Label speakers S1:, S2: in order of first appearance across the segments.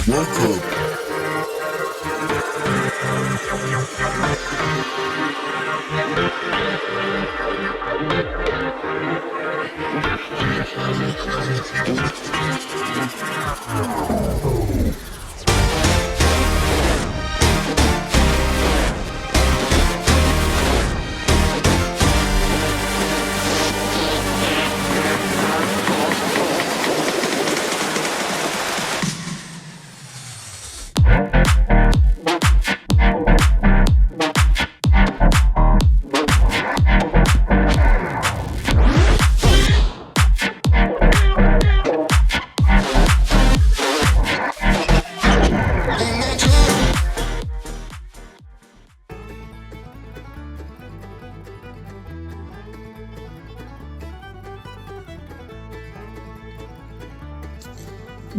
S1: Welcome.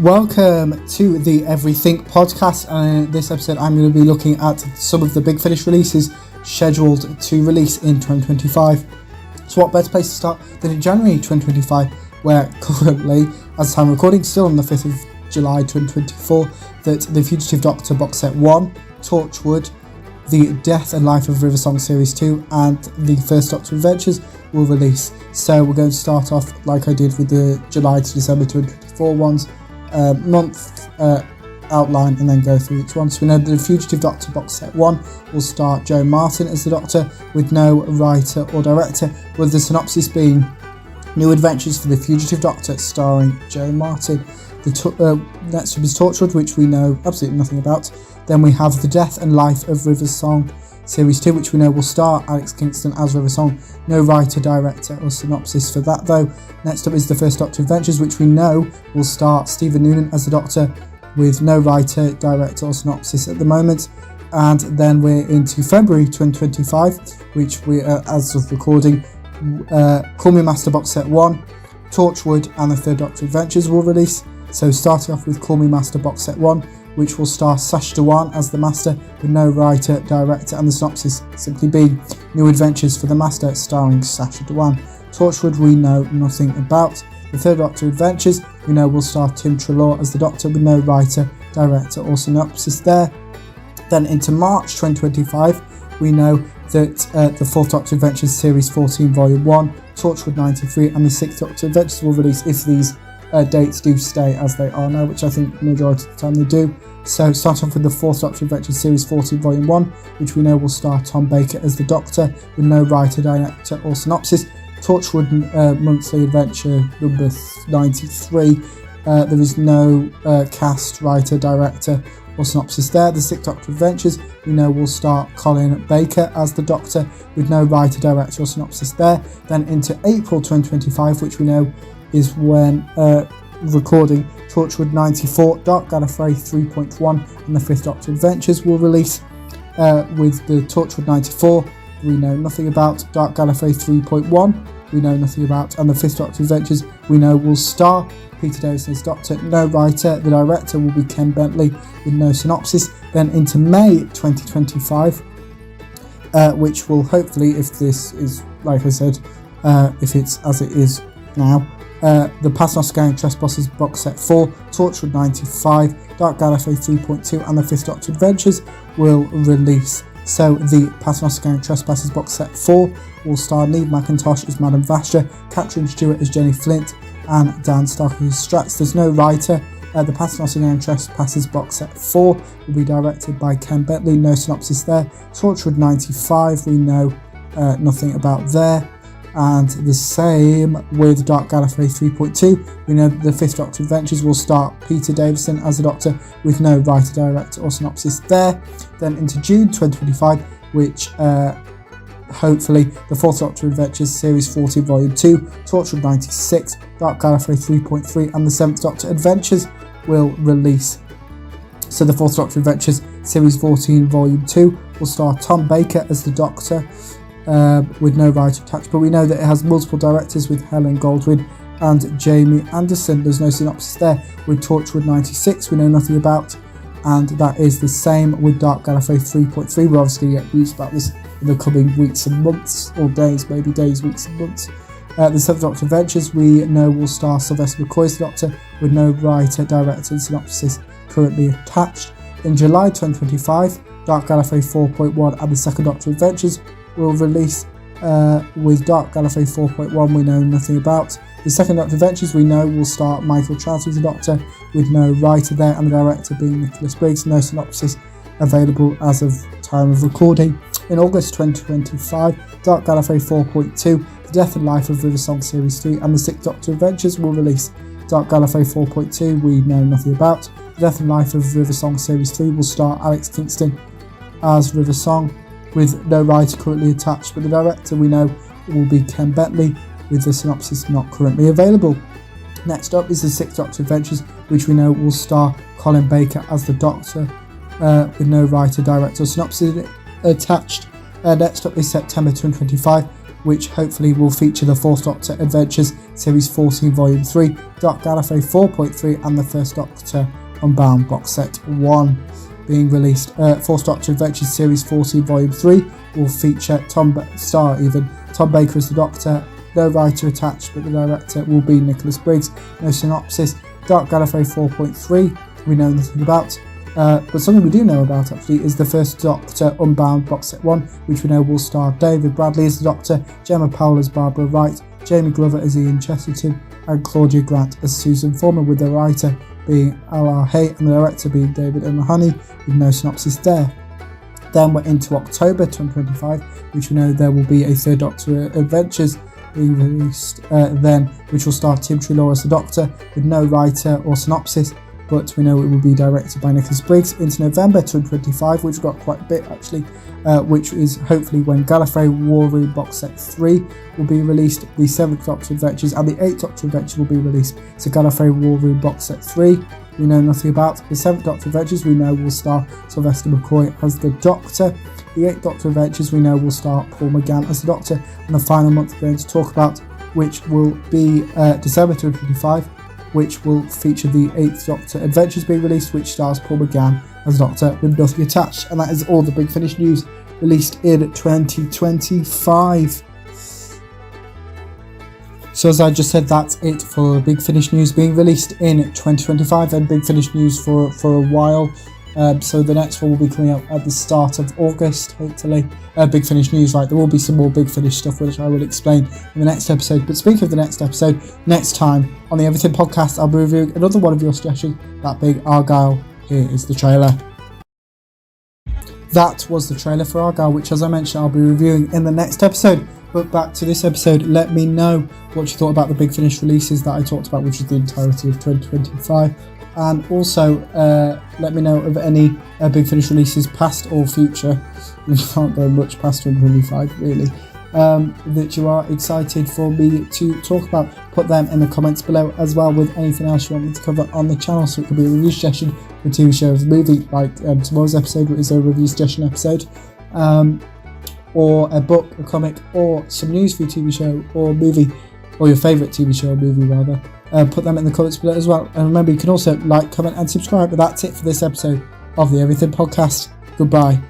S2: Welcome to the Everything podcast, and in this episode I'm going to be looking at some of the Big Finish releases scheduled to release in 2025. So what better place to start than in January 2025, where currently, as time recording, still on the 5th of July 2024, that The Fugitive Doctor Box Set 1, Torchwood, The Death and Life of Riversong Series 2 and The First Doctor Adventures will release. So we're going to start off like I did with the July to December 2024 ones, month outline, and then go through each one. So we know that The Fugitive Doctor Box Set 1 will star Jo Martin as the Doctor with no writer or director, with the synopsis being New Adventures for the Fugitive Doctor starring Jo Martin. Next up is Torchwood, which we know absolutely nothing about. Then we have The Death and Life of Riversong Series 2, which we know will star Alex Kingston as Riversong. No writer, director or synopsis for that though. Next up is The First Doctor Adventures, which we know will star Stephen Noonan as the Doctor with no writer, director or synopsis at the moment. And then we're into February 2025, which we are, as of recording, Call Me Master Box Set 1, Torchwood and The Third Doctor Adventures will release. So starting off with Call Me Master Box Set 1, which will star Sacha Dhawan as the Master with no writer, director, and the synopsis simply being New Adventures for the Master starring Sacha Dhawan. Torchwood we know nothing about. The Third Doctor Adventures we know will star Tim Treloar as the Doctor with no writer, director, or synopsis there. Then into March 2025 we know that the Fourth Doctor Adventures Series 14 Volume 1, Torchwood 93 and the Sixth Doctor Adventures will release if these dates do stay as they are now, which I think the majority of the time they do. So start off with the Fourth Doctor Adventures Series 14 Volume 1, which we know will star Tom Baker as the Doctor with no writer, director or synopsis. Torchwood Monthly Adventure number 93, there is no cast, writer, director or synopsis there. The Sixth Doctor Adventures we know will star Colin Baker as the Doctor with no writer, director or synopsis there. Then into April 2025, which we know is when recording, Torchwood 94, Dark Gallifrey 3.1 and the Fifth Doctor Adventures will release. With the Torchwood 94 we know nothing about, Dark Gallifrey 3.1 we know nothing about, and the Fifth Doctor Adventures we know will star Peter Davison as Doctor, no writer, the director will be Ken Bentley with no synopsis. Then into May 2025, which will hopefully, if this is like I said, if it's as it is now, the Paternoster Gang Trespassers Box Set 4, Torchwood 95, Dark Gallifrey 3.2 and the Fifth Doctor Adventures will release. So the Paternoster Gang Trespassers Box Set 4 will star Neve McIntosh as Madame Vastra, Catherine Stewart as Jenny Flint and Dan Starkey as Strats. There's no writer. The Paternoster Gang Trespassers Box Set 4 will be directed by Ken Bentley, no synopsis there. Torchwood 95 we know nothing about there. And the same with Dark Gallifrey 3.2. We know that the Fifth Doctor Adventures will star Peter Davison as the Doctor with no writer, director or synopsis there. Then into June 2025, which hopefully the Fourth Doctor Adventures Series 14 Volume 2, Torchwood 96, Dark Gallifrey 3.3 and the Seventh Doctor Adventures will release. So the Fourth Doctor Adventures Series 14 Volume 2 will star Tom Baker as the Doctor with no writer attached, but we know that it has multiple directors with Helen Goldwyn and Jamie Anderson. There's no synopsis there. With Torchwood 96 we know nothing about, and that is the same with Dark Gallifrey 3.3. We're obviously going to get news about this in the coming weeks and months, or days, maybe days, weeks and months. The Seventh Doctor Adventures we know will star Sylvester McCoy as the Doctor, with no writer, director and synopsis currently attached. In July 2025, Dark Gallifrey 4.1 and the Second Doctor Adventures will release, with Dark Gallifrey 4.1 we know nothing about. The Second Doctor Adventures we know will star Michael Troughton as the Doctor, with no writer there and the director being Nicholas Briggs. No synopsis available as of time of recording. In August 2025, Dark Gallifrey 4.2, The Death and Life of River Song Series 3 and the Sixth Doctor Adventures will release. Dark Gallifrey 4.2 we know nothing about. The Death and Life of River Song Series 3 will star Alex Kingston as River Song, with no writer currently attached, but the director we know will be Ken Bentley, with the synopsis not currently available. Next up is the Sixth Doctor Adventures, which we know will star Colin Baker as the Doctor, with no writer, director or synopsis attached. Next up is September 2025, which hopefully will feature the Fourth Doctor Adventures Series 14 Volume 3, Dark Gallifrey 4.3 and the First Doctor Unbound Box Set 1 being released. Fourth Doctor Adventures Series 14 Volume 3 will feature Tom Baker as the Doctor, no writer attached, but the director will be Nicholas Briggs. No synopsis. Dark Gallifrey 4.3 we know nothing about. But something we do know about actually is the First Doctor Unbound Box Set 1, which we know will star David Bradley as the Doctor, Gemma Powell as Barbara Wright, Jamie Glover as Ian Chesterton and Claudia Grant as Susan Foreman, with the writer being L.R. Hay and the director being David O'Mahony, with no synopsis there. Then we're into October 2025, which we know there will be a Third Doctor Adventures being released then, which will star Tim Treloar as the Doctor, with no writer or synopsis, but we know it will be directed by Nicholas Briggs. Into November 2025, which we've got quite a bit actually, which is hopefully when Gallifrey War Room Box Set 3 will be released. The Seventh Doctor Adventures and the Eighth Doctor Adventures will be released. So Gallifrey War Room Box Set 3 we know nothing about. The Seventh Doctor Adventures we know will star Sylvester McCoy as the Doctor. The Eighth Doctor Adventures we know will star Paul McGann as the Doctor. And the final month we're going to talk about, which will be December 2025, which will feature the Eighth Doctor Adventures being released, which stars Paul McGann as Doctor with nothing attached. And that is all the Big Finish news released in 2025. So as I just said, that's it for Big Finish news being released in 2025 and Big Finish news for a while. So the next one will be coming out at the start of August, hopefully. Big Finish news, right? There will be some more Big Finish stuff which I will explain in the next episode. But speaking of the next episode, next time on the Everything Podcast, I'll be reviewing another one of your suggestions, That Big Argyle. Here is the trailer. That was the trailer for Argyle, which, as I mentioned, I'll be reviewing in the next episode. But back to this episode, let me know what you thought about the Big Finish releases that I talked about, which is the entirety of 2025. And also, let me know of any Big Finish releases, past or future. We can't go much past 2025, really. That you are excited for me to talk about. Put them in the comments below, as well with anything else you want me to cover on the channel. So it could be a review suggestion for a TV show or a movie, like tomorrow's episode is a review suggestion episode. Or a book, a comic, or some news for your TV show or movie, or your favourite TV show or movie rather. Put them in the comments below as well. And remember, you can also like, comment and subscribe. But that's it for this episode of the Everything Podcast. Goodbye.